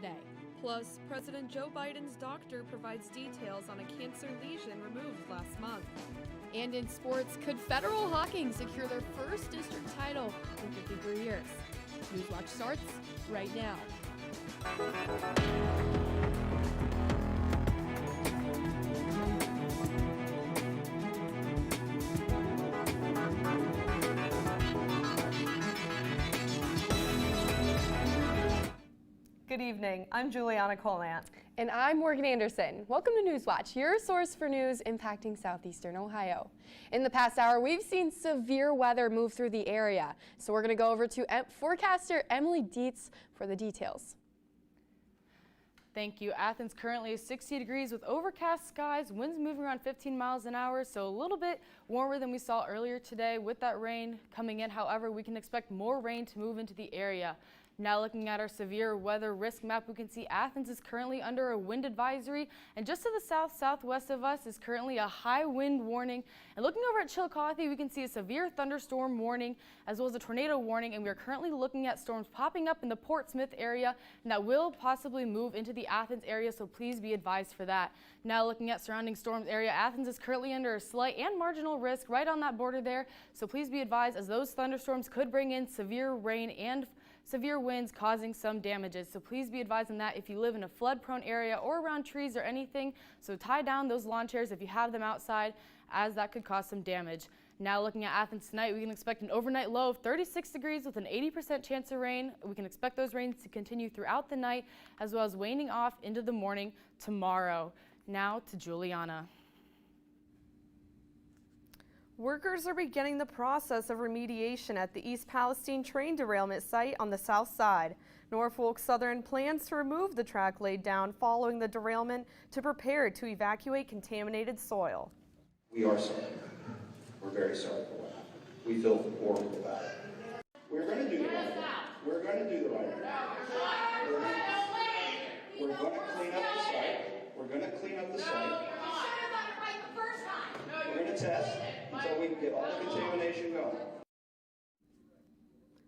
today. Plus, President Joe Biden's doctor provides details on a cancer lesion removed last month. And in sports, could Federal Hawking secure their first district title in 53 years? Newswatch starts right now. Good evening. I'm Juliana Colant. And I'm Morgan Anderson. Welcome to Newswatch, your source for news impacting southeastern Ohio. In the past hour, we've seen severe weather move through the area. So we're going to go over to forecaster Emily Dietz for the details. Thank you. Athens currently is 60 degrees with overcast skies, winds moving around 15 miles an hour, so a little bit warmer than we saw earlier today with that rain coming in. However, we can expect more rain to move into the area. Now looking at our severe weather risk map, we can see Athens is currently under a wind advisory, and just to the southwest of us is currently a high wind warning. And looking over at Chillicothe, we can see a severe thunderstorm warning as well as a tornado warning, and we are currently looking at storms popping up in the Portsmouth area, and that will possibly move into the Athens area, so please be advised for that. Now looking at surrounding storms area, Athens is currently under a slight and marginal risk right on that border there, so please be advised as those thunderstorms could bring in severe rain and severe winds causing some damages. So please be advised on that if you live in a flood-prone area or around trees or anything. So tie down those lawn chairs if you have them outside, as that could cause some damage. Now looking at Athens tonight, we can expect an overnight low of 36 degrees with an 80% chance of rain. We can expect those rains to continue throughout the night as well as waning off into the morning tomorrow. Now to Juliana. Workers are beginning the process of remediation at the East Palestine train derailment site on the south side. Norfolk Southern plans to remove the track laid down following the derailment to prepare to evacuate contaminated soil. We are sorry. We're very sorry for what happened. We feel horrible about it. We're going to do the right thing. We're going to do the right thing. We're going to clean up the site. We're going to clean up the site. We're going to test until we can get all the contamination going.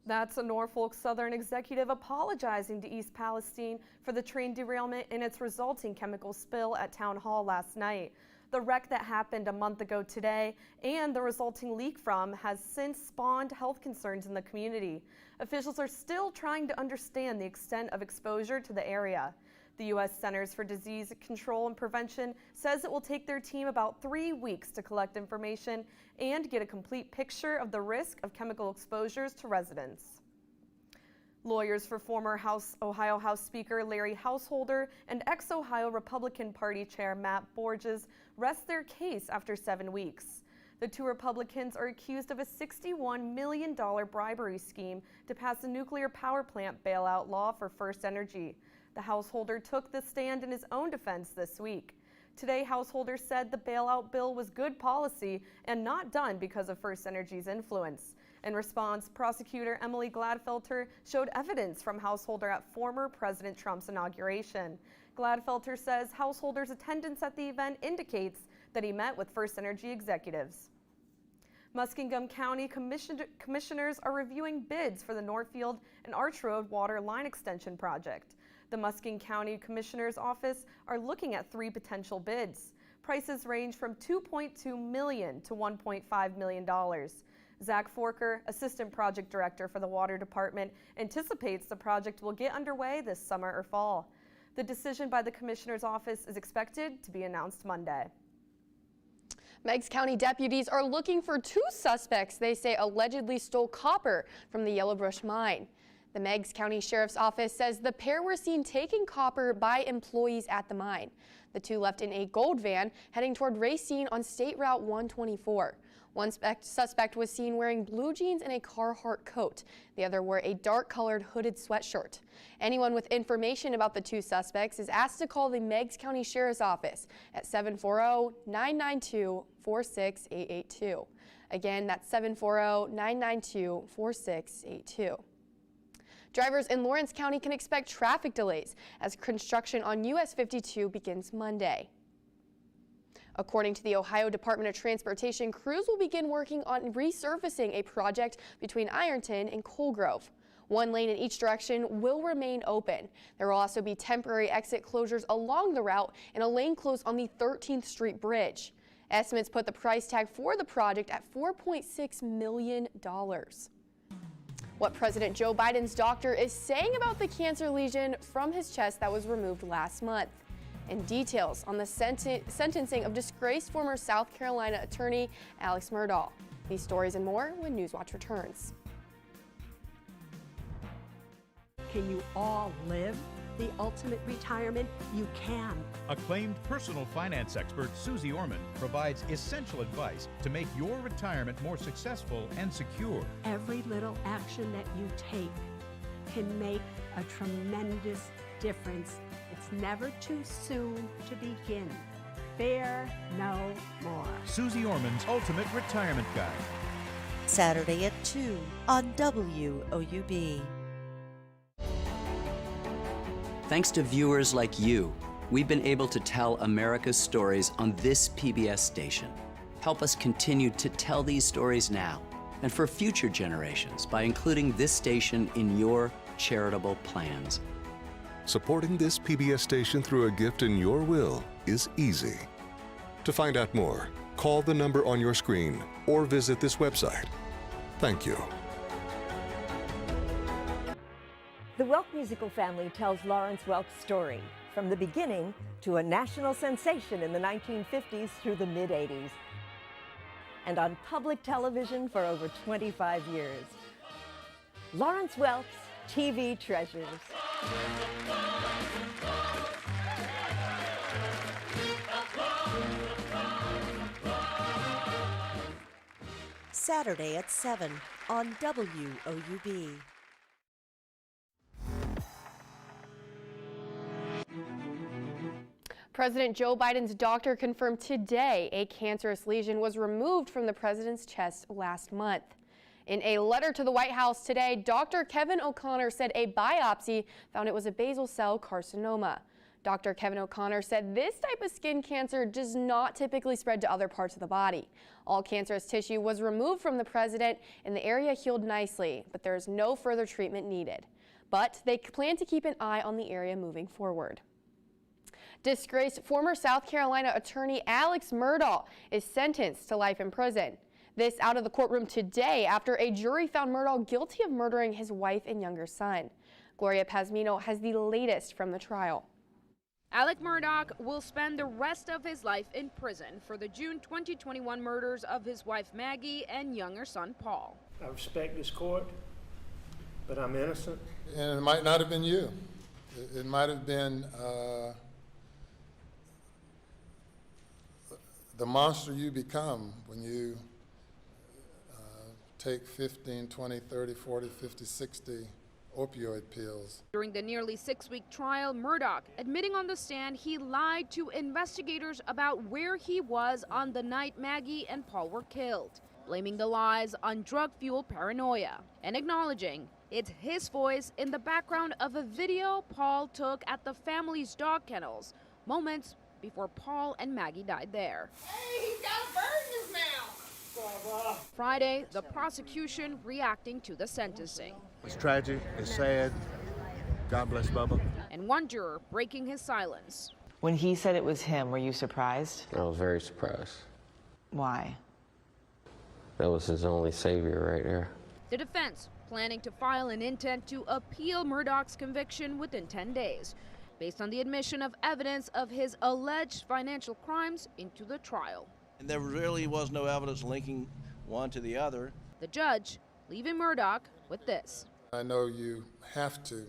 That's a Norfolk Southern executive apologizing to East Palestine for the train derailment and its resulting chemical spill at Town Hall last night. The wreck that happened a month ago today and the resulting leak from has since spawned health concerns in the community. Officials are still trying to understand the extent of exposure to the area. The U.S. Centers for Disease Control and Prevention says it will take their team about 3 weeks to collect information and get a complete picture of the risk of chemical exposures to residents. Lawyers for former Ohio House Speaker Larry Householder and ex-Ohio Republican Party Chair Matt Borges rest their case after 7 weeks. The two Republicans are accused of a $61 million bribery scheme to pass a nuclear power plant bailout law for First Energy. The Householder took the stand in his own defense this week. Today, Householder said the bailout bill was good policy and not done because of First Energy's influence. In response, prosecutor Emily Gladfelter showed evidence from Householder at former President Trump's inauguration. Gladfelter says Householder's attendance at the event indicates that he met with First Energy executives. Muskingum County commissioners are reviewing bids for the Northfield and Arch Road water line extension project. The Muskingum County Commissioner's Office are looking at 3 potential bids. Prices range from $2.2 million to $1.5 million. Zach Forker, Assistant Project Director for the Water Department, anticipates the project will get underway this summer or fall. The decision by the Commissioner's Office is expected to be announced Monday. Meigs County deputies are looking for 2 suspects they say allegedly stole copper from the Yellowbrush mine. The Meigs County Sheriff's Office says the pair were seen taking copper by employees at the mine. The 2 left in a gold van heading toward Racine on State Route 124. One suspect was seen wearing blue jeans and a Carhartt coat. The other wore a dark-colored hooded sweatshirt. Anyone with information about the 2 suspects is asked to call the Meigs County Sheriff's Office at 740-992-46882. Again, that's 740-992-4682. Drivers in Lawrence County can expect traffic delays as construction on US 52 begins Monday. According to the Ohio Department of Transportation, crews will begin working on resurfacing a project between Ironton and Coal Grove. One lane in each direction will remain open. There will also be temporary exit closures along the route and a lane closed on the 13th Street Bridge. Estimates put the price tag for the project at $4.6 million. What President Joe Biden's doctor is saying about the cancer lesion from his chest that was removed last month. And details on the sentencing of disgraced former South Carolina attorney Alex Murdaugh. These stories and more when Newswatch returns. Can you all live the ultimate retirement? You can. Acclaimed personal finance expert Susie Orman provides essential advice to make your retirement more successful and secure. Every little action that you take can make a tremendous difference. It's never too soon to begin. Fear no more. Susie Orman's Ultimate Retirement Guide. Saturday at 2 on WOUB. Thanks to viewers like you, we've been able to tell America's stories on this PBS station. Help us continue to tell these stories now and for future generations by including this station in your charitable plans. Supporting this PBS station through a gift in your will is easy. To find out more, call the number on your screen or visit this website. Thank you. The Welk musical family tells Lawrence Welk's story, from the beginning to a national sensation in the 1950s through the mid-80s, and on public television for over 25 years. Lawrence Welk's TV Treasures. Saturday at 7 on WOUB. President Joe Biden's doctor confirmed today a cancerous lesion was removed from the president's chest last month. In a letter to the White House today, Dr. Kevin O'Connor said a biopsy found it was a basal cell carcinoma. Dr. Kevin O'Connor said this type of skin cancer does not typically spread to other parts of the body. All cancerous tissue was removed from the president and the area healed nicely, but there is no further treatment needed. But they plan to keep an eye on the area moving forward. Disgraced former South Carolina attorney Alex Murdaugh is sentenced to life in prison. This out of the courtroom today after a jury found Murdaugh guilty of murdering his wife and younger son. Gloria Pazmino has the latest from the trial. Alex Murdaugh will spend the rest of his life in prison for the June 2021 murders of his wife Maggie and younger son Paul. I respect this court, but I'm innocent. And it might not have been you. It might have been the monster you become when you take 15, 20, 30, 40, 50, 60 opioid pills. During the nearly 6-week trial, Murdaugh admitting on the stand he lied to investigators about where he was on the night Maggie and Paul were killed, blaming the lies on drug-fueled paranoia and acknowledging it's his voice in the background of a video Paul took at the family's dog kennels, moments before Paul and Maggie died there. Hey, he's got a bird in his mouth! Friday, the prosecution reacting to the sentencing. It's tragic, it's sad. God bless Bubba. And one juror breaking his silence. When he said it was him, were you surprised? I was very surprised. Why? That was his only savior right there. The defense planning to file an intent to appeal Murdaugh's conviction within 10 days, based on the admission of evidence of his alleged financial crimes into the trial. And there really was no evidence linking one to the other. The judge leaving Murdaugh with this. I know you have to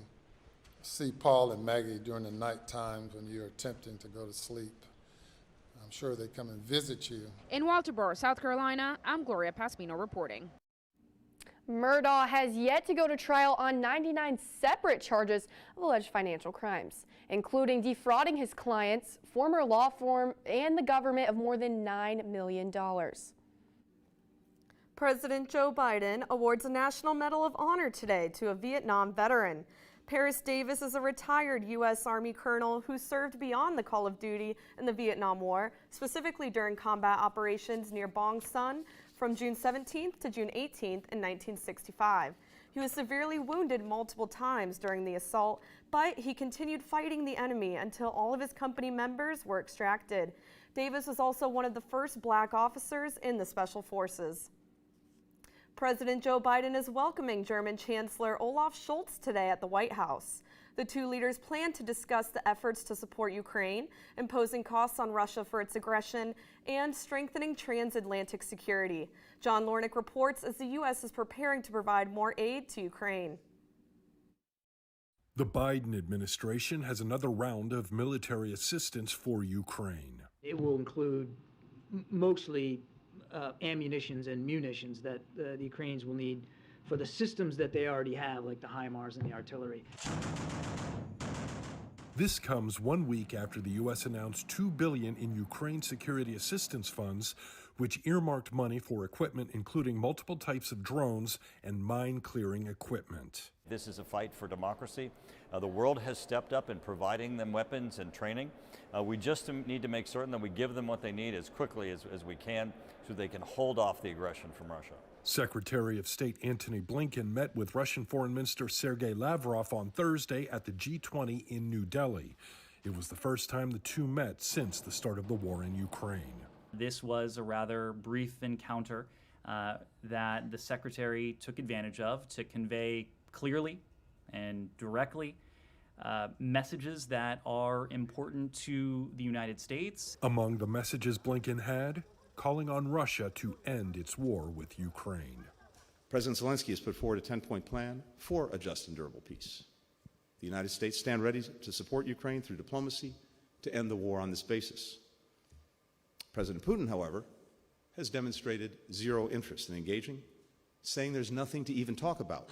see Paul and Maggie during the night times when you're attempting to go to sleep. I'm sure they come and visit you. In Walterboro, South Carolina, I'm Gloria Pazmino reporting. Murdaugh has yet to go to trial on 99 separate charges of alleged financial crimes, including defrauding his clients, former law firm, and the government of more than $9 million. President Joe Biden awards a National Medal of Honor today to a Vietnam veteran. Paris Davis is a retired U.S. Army colonel who served beyond the call of duty in the Vietnam War, specifically during combat operations near Bong Son from June 17th to June 18th in 1965. He was severely wounded multiple times during the assault, but he continued fighting the enemy until all of his company members were extracted. Davis was also one of the first black officers in the Special Forces. President Joe Biden is welcoming German Chancellor Olaf Scholz today at the White House. The two leaders plan to discuss the efforts to support Ukraine, imposing costs on Russia for its aggression, and strengthening transatlantic security. John Lornick reports as the U.S. is preparing to provide more aid to Ukraine. The Biden administration has another round of military assistance for Ukraine. It will include mostly ammunitions and munitions that the Ukrainians will need for the systems that they already have, like the HIMARS and the artillery. This comes 1 week after the U.S. announced $2 billion in Ukraine security assistance funds, which earmarked money for equipment including multiple types of drones and mine-clearing equipment. This is a fight for democracy. The world has stepped up in providing them weapons and training. We just need to make certain that we give them what they need as quickly as we can so they can hold off the aggression from Russia. Secretary of State Antony Blinken met with Russian Foreign Minister Sergei Lavrov on Thursday at the G20 in New Delhi. It was the first time the two met since the start of the war in Ukraine. This was a rather brief encounter that the Secretary took advantage of to convey clearly and directly messages that are important to the United States. Among the messages Blinken had, calling on Russia to end its war with Ukraine. President Zelensky has put forward a 10-point plan for a just and durable peace. The United States stand ready to support Ukraine through diplomacy to end the war on this basis. President Putin, however, has demonstrated zero interest in engaging, saying there's nothing to even talk about.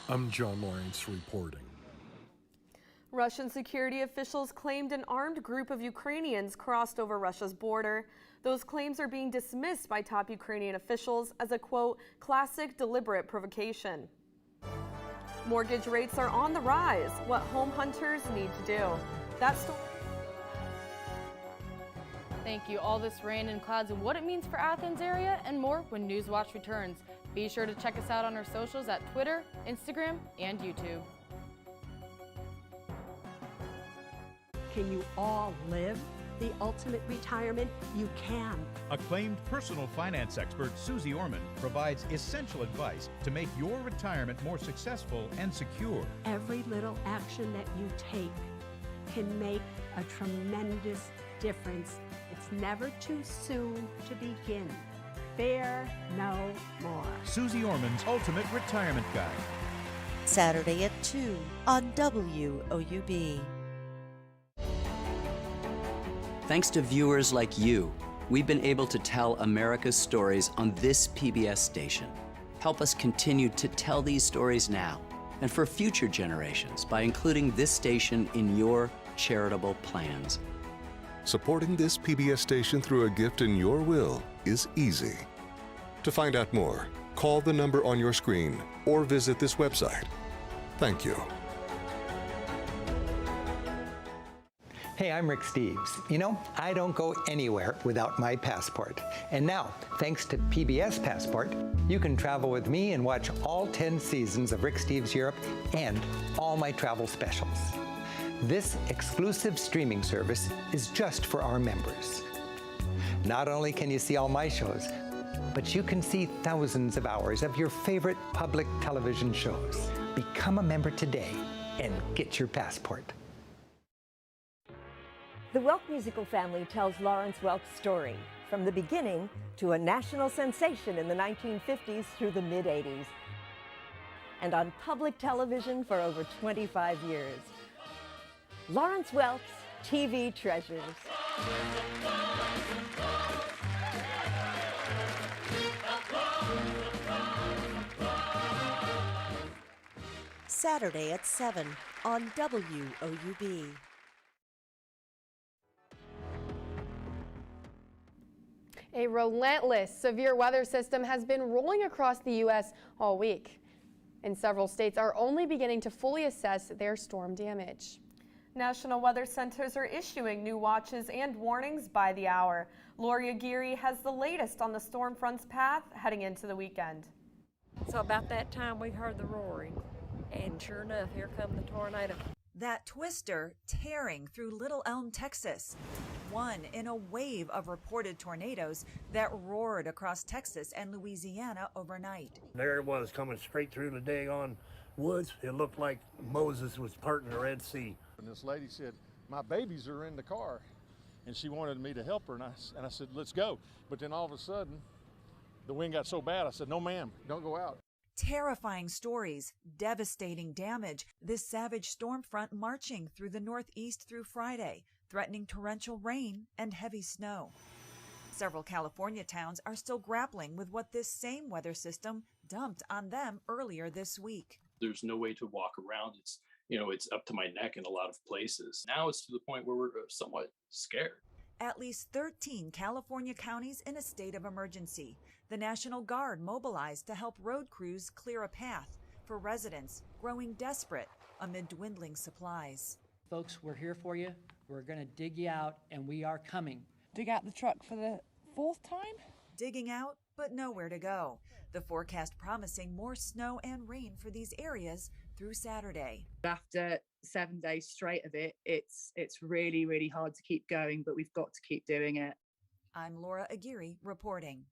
I'm John Lawrence reporting. Russian security officials claimed an armed group of Ukrainians crossed over Russia's border. Those claims are being dismissed by top Ukrainian officials as a, quote, classic deliberate provocation. Mortgage rates are on the rise. What home hunters need to do. That story. Thank you. All this rain and clouds and what it means for Athens area and more when Newswatch returns. Be sure to check us out on our socials at Twitter, Instagram, and YouTube. Can you all live the ultimate retirement? You can. Acclaimed personal finance expert Susie Orman provides essential advice to make your retirement more successful and secure. Every little action that you take can make a tremendous difference. It's never too soon to begin. Fear no more. Susie Orman's Ultimate Retirement Guide. Saturday at 2 on WOUB. Thanks to viewers like you, we've been able to tell America's stories on this PBS station. Help us continue to tell these stories now and for future generations by including this station in your charitable plans. Supporting this PBS station through a gift in your will is easy. To find out more, call the number on your screen or visit this website. Thank you. Hey, I'm Rick Steves. You know, I don't go anywhere without my passport. And now, thanks to PBS Passport, you can travel with me and watch all 10 seasons of Rick Steves Europe and all my travel specials. This exclusive streaming service is just for our members. Not only can you see all my shows, but you can see thousands of hours of your favorite public television shows. Become a member today and get your passport. The Welk musical family tells Lawrence Welk's story, from the beginning to a national sensation in the 1950s through the mid-80s, and on public television for over 25 years. Lawrence Welk's TV Treasures. Saturday at 7 on WOUB. A relentless severe weather system has been rolling across the U.S. all week, and several states are only beginning to fully assess their storm damage. National weather centers are issuing new watches and warnings by the hour. Lori Aguirre has the latest on the storm front's path heading into the weekend. So about that time we heard the roaring, and sure enough, here come the tornado. That twister tearing through Little Elm, Texas. One in a wave of reported tornadoes that roared across Texas and Louisiana overnight. There it was coming straight through the daggone woods. It looked like Moses was parting the Red Sea. And this lady said, "My babies are in the car." And she wanted me to help her, and I said, "Let's go." But then all of a sudden, the wind got so bad, I said, "No, ma'am, don't go out." Terrifying stories, devastating damage. This savage storm front marching through the Northeast through Friday, threatening torrential rain and heavy snow. Several California towns are still grappling with what this same weather system dumped on them earlier this week. There's no way to walk around. It's up to my neck in a lot of places. Now it's to the point where we're somewhat scared. At least 13 California counties in a state of emergency. The National Guard mobilized to help road crews clear a path for residents growing desperate amid dwindling supplies. Folks, we're here for you. We're going to dig you out, and we are coming. Dig out the truck for the 4th time? Digging out, but nowhere to go. The forecast promising more snow and rain for these areas through Saturday. After 7 days straight of it, it's really, really hard to keep going, but we've got to keep doing it. I'm Laura Aguirre reporting.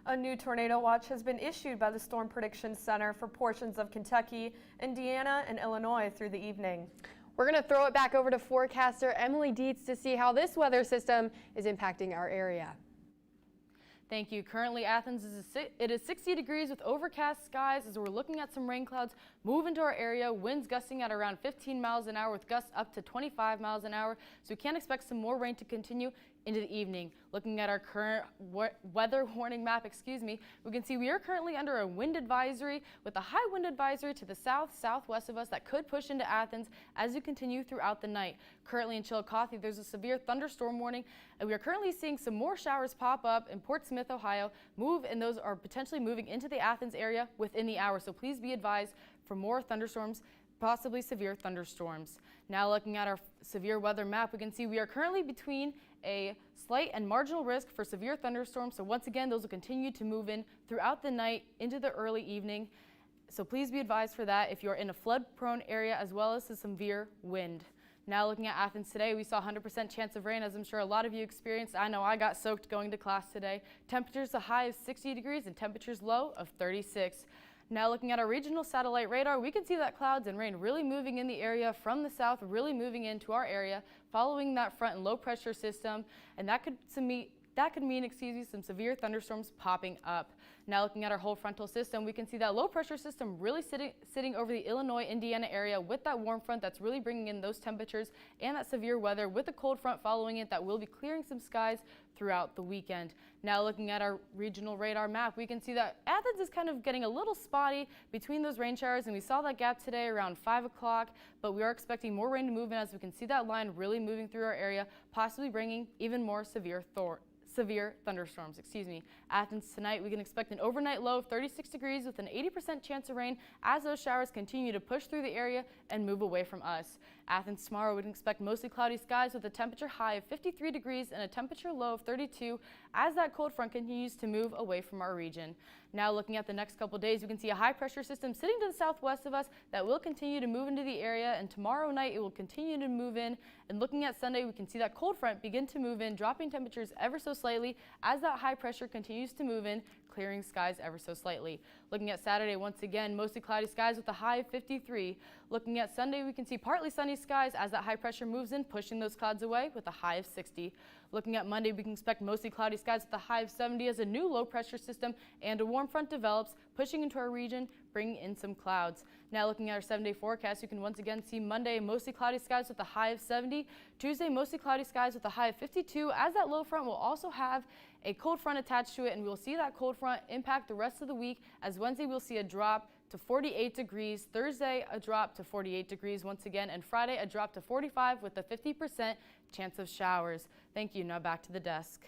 A new tornado watch has been issued by the Storm Prediction Center for portions of Kentucky, Indiana, and Illinois through the evening. We're going to throw it back over to forecaster Emily Dietz to see how this weather system is impacting our area. Thank you. Currently, Athens it is 60 degrees with overcast skies as we're looking at some rain clouds move into our area. Winds gusting at around 15 miles an hour with gusts up to 25 miles an hour. So we can expect some more rain to continue into the evening. Looking at our current weather warning map, we can see we are currently under a wind advisory with a high wind advisory to the southwest of us that could push into Athens as we continue throughout the night. Currently in Chillicothe, there's a severe thunderstorm warning, and we are currently seeing some more showers pop up in Portsmouth, Ohio, and those are potentially moving into the Athens area within the hour. So please be advised for more thunderstorms, possibly severe thunderstorms. Now looking at our severe weather map, we can see we are currently between a slight and marginal risk for severe thunderstorms. So once again, those will continue to move in throughout the night into the early evening. So please be advised for that if you're in a flood-prone area as well as severe wind. Now looking at Athens today, we saw 100% chance of rain, as I'm sure a lot of you experienced. I know I got soaked going to class today. Temperatures a high of 60 degrees and temperatures low of 36. Now looking at our regional satellite radar, we can see that clouds and rain really moving in the area from the south, really moving into our area, following that front and low pressure system, and that could mean some severe thunderstorms popping up. Now looking at our whole frontal system, we can see that low pressure system really sitting over the Illinois, Indiana area with that warm front that's really bringing in those temperatures and that severe weather with a cold front following it that will be clearing some skies throughout the weekend. Now looking at our regional radar map, we can see that Athens is kind of getting a little spotty between those rain showers, and we saw that gap today around 5 o'clock, but we are expecting more rain to move in as we can see that line really moving through our area, possibly bringing even more severe thunderstorms. Athens tonight, we can expect an overnight low of 36 degrees with an 80% chance of rain as those showers continue to push through the area and move away from us. Athens tomorrow, we can expect mostly cloudy skies with a temperature high of 53 degrees and a temperature low of 32 as that cold front continues to move away from our region. Now looking at the next couple days, we can see a high pressure system sitting to the southwest of us that will continue to move into the area, and tomorrow night it will continue to move in. And looking at Sunday, we can see that cold front begin to move in, dropping temperatures ever so slightly as that high pressure continues to move in, clearing skies ever so slightly. Looking at Saturday, once again, mostly cloudy skies with a high of 53. Looking at Sunday, we can see partly sunny skies as that high pressure moves in, pushing those clouds away with a high of 60. Looking at Monday, we can expect mostly cloudy skies with a high of 70 as a new low pressure system and a warm front develops, pushing into our region, bringing in some clouds. Now looking at our 7-day forecast, you can once again see Monday, mostly cloudy skies with a high of 70. Tuesday, mostly cloudy skies with a high of 52, as that low front will also have a cold front attached to it, and we'll see that cold front impact the rest of the week, as Wednesday we'll see a drop to 48 degrees, Thursday a drop to 48 degrees once again, and Friday a drop to 45 with a 50% chance of showers. Thank you. Now back to the desk.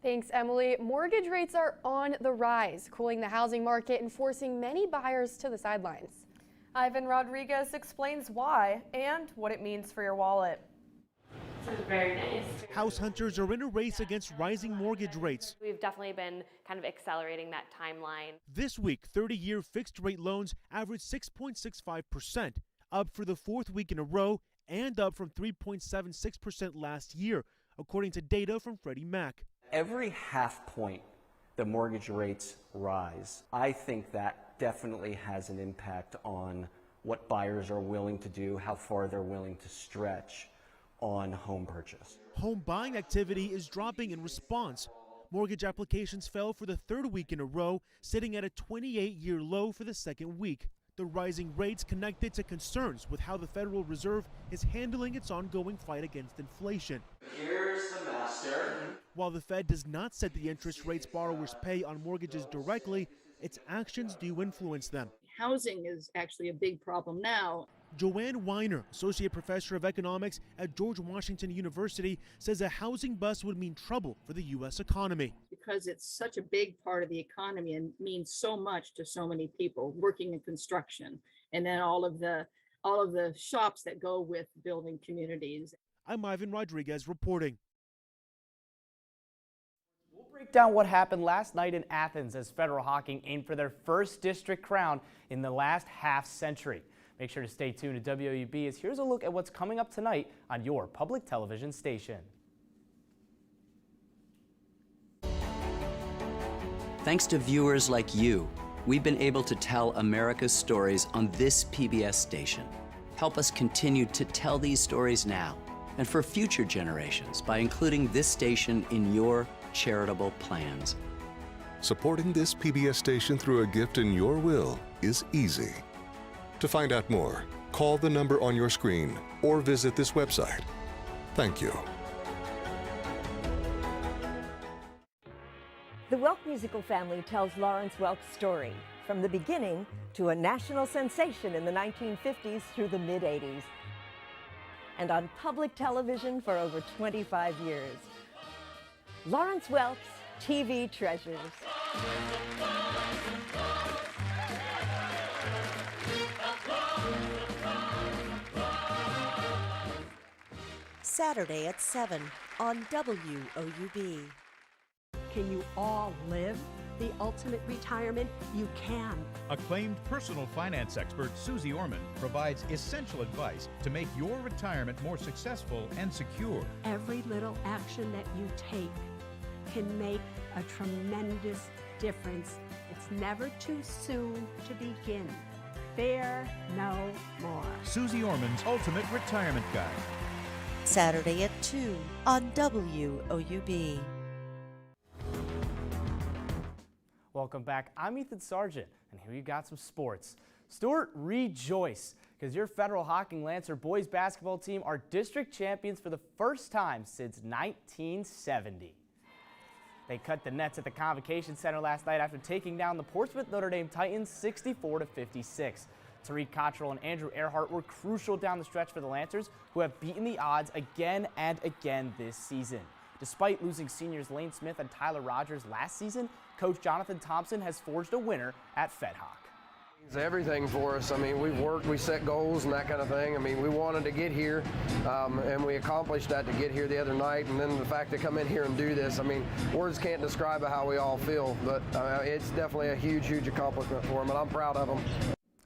Thanks, Emily. Mortgage rates are on the rise, cooling the housing market and forcing many buyers to the sidelines. Ivan Rodriguez explains why and what it means for your wallet. This is very nice. House hunters are in a race against rising mortgage rates. We've definitely been kind of accelerating that timeline. This week, 30-year fixed-rate loans averaged 6.65%, up for the fourth week in a row and up from 3.76% last year, according to data from Freddie Mac. Every half point the mortgage rates rise, I think that definitely has an impact on what buyers are willing to do, how far they're willing to stretch on home purchase. Home buying activity is dropping in response. Mortgage applications fell for the third week in a row, sitting at a 28-year low for the second week. The rising rates connected to concerns with how the Federal Reserve is handling its ongoing fight against inflation. Here's the master. While the Fed does not set the interest rates borrowers pay on mortgages directly, its actions do influence them. Housing is actually a big problem now. Joanne Weiner, associate professor of economics at George Washington University, says a housing bust would mean trouble for the U.S. economy. Because it's such a big part of the economy and means so much to so many people working in construction, and then all of the shops that go with building communities. I'm Ivan Rodriguez reporting. We'll break down what happened last night in Athens as Federal Hawking aimed for their first district crown in the last half century. Make sure to stay tuned to WOUB as here's a look at what's coming up tonight on your public television station. Thanks to viewers like you, we've been able to tell America's stories on this PBS station. Help us continue to tell these stories now and for future generations by including this station in your charitable plans. Supporting this PBS station through a gift in your will is easy. To find out more, call the number on your screen or visit this website. Thank you. The Welk musical family tells Lawrence Welk's story, from the beginning to a national sensation in the 1950s through the mid-80s, and on public television for over 25 years. Lawrence Welk's TV Treasures. Saturday at 7 on WOUB. Can you all live the ultimate retirement? You can. Acclaimed personal finance expert Susie Orman provides essential advice to make your retirement more successful and secure. Every little action that you take can make a tremendous difference. It's never too soon to begin. Fear no more. Susie Orman's Ultimate Retirement Guide. Saturday at 2 on WOUB. Welcome back. I'm Ethan Sargent, and here you got some sports. Stuart, rejoice, because your Federal Hawking Lancer boys basketball team are district champions for the first time since 1970. They cut the nets at the Convocation Center last night after taking down the Portsmouth Notre Dame Titans 64-56. Tariq Cottrell and Andrew Earhart were crucial down the stretch for the Lancers, who have beaten the odds again and again this season. Despite losing seniors Lane Smith and Tyler Rogers last season, Coach Jonathan Thompson has forged a winner at FedHawk. It's everything for us. I mean, we've worked, we set goals and that kind of thing. I mean, we wanted to get here, and we accomplished that to get here the other night. And then the fact to come in here and do this, I mean, words can't describe how we all feel, but it's definitely a huge, huge accomplishment for them, and I'm proud of them.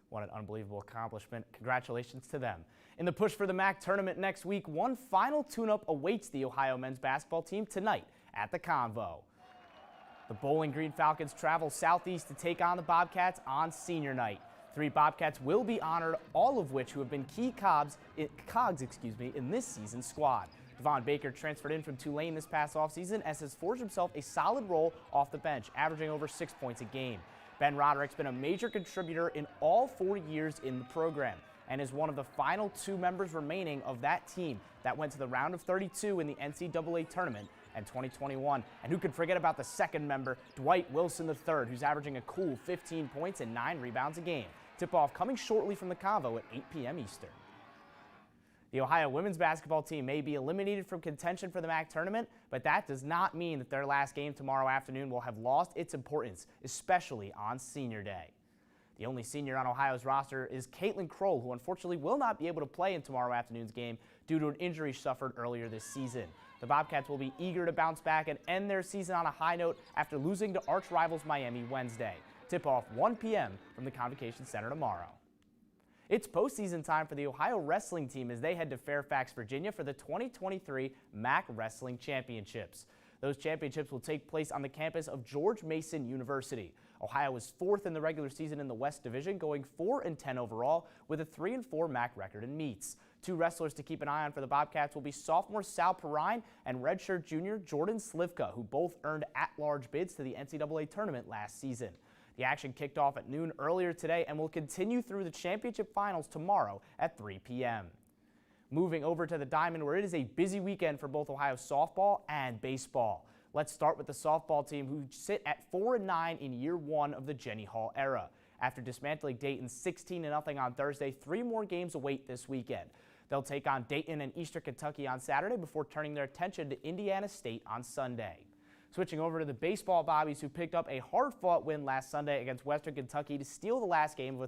What an unbelievable accomplishment. Congratulations to them. In the push for the MAC tournament next week, one final tune-up awaits the Ohio men's basketball team tonight at the Convo. The Bowling Green Falcons travel southeast to take on the Bobcats on senior night. 3 Bobcats will be honored, all of which who have been key cogs in this season's squad. Devon Baker transferred in from Tulane this past offseason and has forged himself a solid role off the bench, averaging over 6 points a game. Ben Roderick's been a major contributor in all 4 years in the program and is one of the final 2 members remaining of that team that went to the round of 32 in the NCAA tournament in 2021. And who could forget about the second member, Dwight Wilson III, who's averaging a cool 15 points and 9 rebounds a game. Tip-off coming shortly from the Convo at 8 p.m. Eastern. The Ohio women's basketball team may be eliminated from contention for the MAC tournament, but that does not mean that their last game tomorrow afternoon will have lost its importance, especially on senior day. The only senior on Ohio's roster is Caitlin Kroll, who unfortunately will not be able to play in tomorrow afternoon's game due to an injury suffered earlier this season. The Bobcats will be eager to bounce back and end their season on a high note after losing to arch rivals Miami Wednesday. Tip-off 1 p.m. from the Convocation Center tomorrow. It's postseason time for the Ohio wrestling team as they head to Fairfax, Virginia for the 2023 MAC Wrestling Championships. Those championships will take place on the campus of George Mason University. Ohio is 4th in the regular season in the West Division, going 4-10 overall with a 3-4 MAC record in meets. Two wrestlers to keep an eye on for the Bobcats will be sophomore Sal Perrine and redshirt junior Jordan Slivka, who both earned at-large bids to the NCAA tournament last season. The action kicked off at noon earlier today and will continue through the championship finals tomorrow at 3 p.m. Moving over to the Diamond, where it is a busy weekend for both Ohio softball and baseball. Let's start with the softball team, who sit at 4-9 in year one of the Jenny Hall era. After dismantling Dayton 16-0 on Thursday, 3 more games await this weekend. They'll take on Dayton and Eastern Kentucky on Saturday before turning their attention to Indiana State on Sunday. Switching over to the baseball Bobbies, who picked up a hard-fought win last Sunday against Western Kentucky to steal the last game of a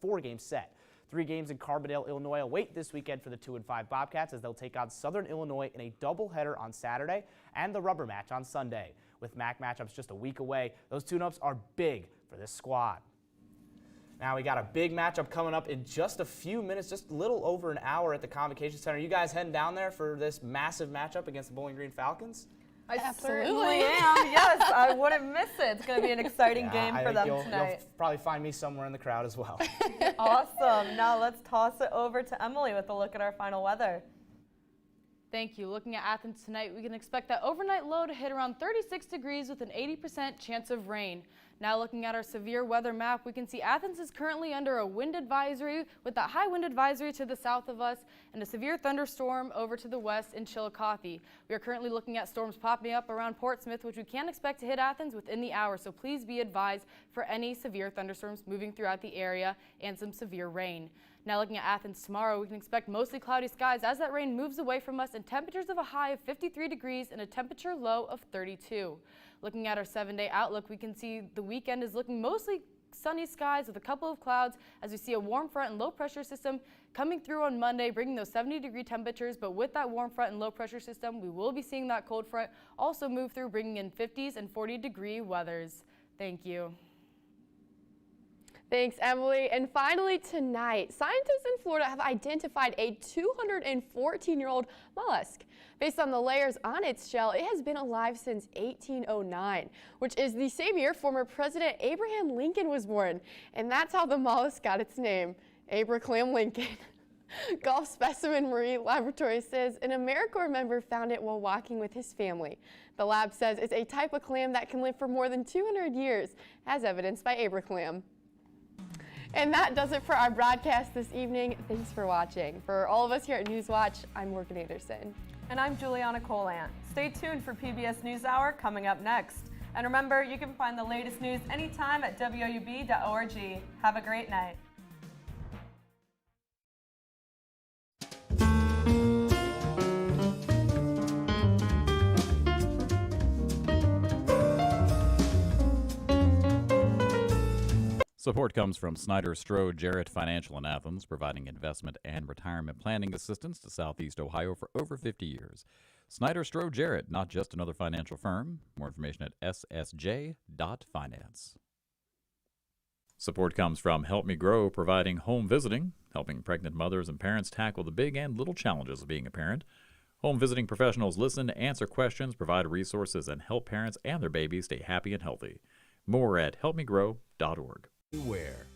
4-game set. 3 games in Carbondale, Illinois await this weekend for the 2-5 Bobcats as they'll take on Southern Illinois in a doubleheader on Saturday and the rubber match on Sunday. With MAC matchups just a week away, those tune-ups are big for this squad. Now we got a big matchup coming up in just a few minutes, just a little over an hour at the Convocation Center. You guys heading down there for this massive matchup against the Bowling Green Falcons? I certainly am. Yes, I wouldn't miss it. It's going to be an exciting game for them tonight. You'll probably find me somewhere in the crowd as well. Awesome. Now let's toss it over to Emily with a look at our final weather. Thank you. Looking at Athens tonight, we can expect that overnight low to hit around 36 degrees with an 80% chance of rain. Now looking at our severe weather map, we can see Athens is currently under a wind advisory with that high wind advisory to the south of us and a severe thunderstorm over to the west in Chillicothe. We are currently looking at storms popping up around Portsmouth, which we can expect to hit Athens within the hour, so please be advised for any severe thunderstorms moving throughout the area and some severe rain. Now looking at Athens tomorrow, we can expect mostly cloudy skies as that rain moves away from us and temperatures of a high of 53 degrees and a temperature low of 32. Looking at our 7-day outlook, we can see the weekend is looking mostly sunny skies with a couple of clouds as we see a warm front and low pressure system coming through on Monday, bringing those 70-degree temperatures. But with that warm front and low pressure system, we will be seeing that cold front also move through, bringing in 50s and 40-degree weathers. Thank you. Thanks, Emily. And finally tonight, scientists in Florida have identified a 214-year-old mollusk. Based on the layers on its shell, it has been alive since 1809, which is the same year former President Abraham Lincoln was born. And that's how the mollusk got its name, Abraham Lincoln. Gulf Specimen Marine Laboratory says an AmeriCorps member found it while walking with his family. The lab says it's a type of clam that can live for more than 200 years, as evidenced by Abraham. And that does it for our broadcast this evening. Thanks for watching. For all of us here at Newswatch, I'm Morgan Anderson. And I'm Juliana Colant. Stay tuned for PBS NewsHour coming up next. And remember, you can find the latest news anytime at WOUB.org. Have a great night. Support comes from Snyder Strode Jarrett Financial in Athens, providing investment and retirement planning assistance to Southeast Ohio for over 50 years. Snyder Strode Jarrett, not just another financial firm. More information at ssj.finance. Support comes from Help Me Grow, providing home visiting, helping pregnant mothers and parents tackle the big and little challenges of being a parent. Home visiting professionals listen, answer questions, provide resources, and help parents and their babies stay happy and healthy. More at helpmegrow.org. Beware.